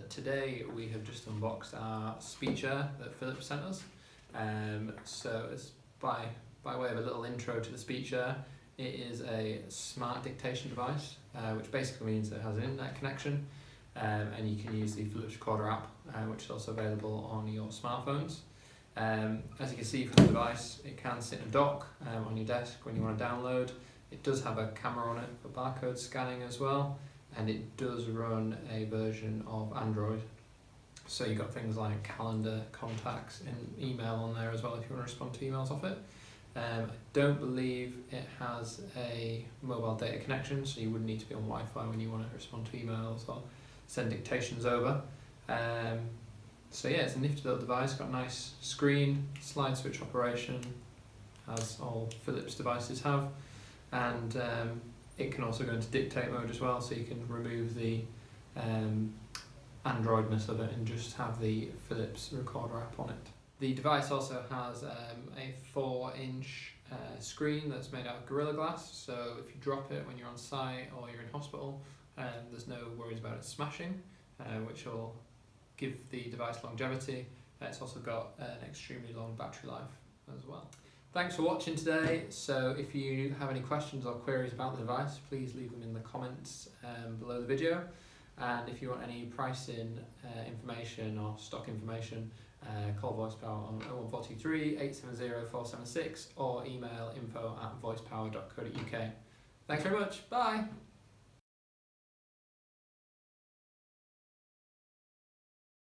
today we have just unboxed our SpeechAir that Philips sent us. So it's by way of a little intro to the SpeechAir, it is a smart dictation device, which basically means it has an internet connection, and you can use the Philips Recorder app, which is also available on your smartphones. As you can see from the device, it can sit in a dock on your desk when you want to download. It does have a camera on it for barcode scanning as well, and it does run a version of Android. So you've got things like calendar, contacts, and email on there as well if you want to respond to emails off it. I don't believe it has a mobile data connection, so you would need to be on Wi-Fi when you want to respond to emails or send dictations over. So yeah, it's a nifty little device, got a nice screen, slide switch operation, as all Philips devices have, and it can also go into dictate mode as well, so you can remove the Androidness of it and just have the Philips Recorder app on it. The device also has a 4-inch screen that's made out of Gorilla Glass, so if you drop it when you're on site or you're in hospital, there's no worries about it smashing, which will give the device longevity. It's also got an extremely long battery life as well. Thanks for watching today. So if you have any questions or queries about the device, please leave them in the comments below the video. And if you want any pricing information or stock information, call VoicePower on 01423 870 476 or email info@voicepower.co.uk. Thanks very much. Bye.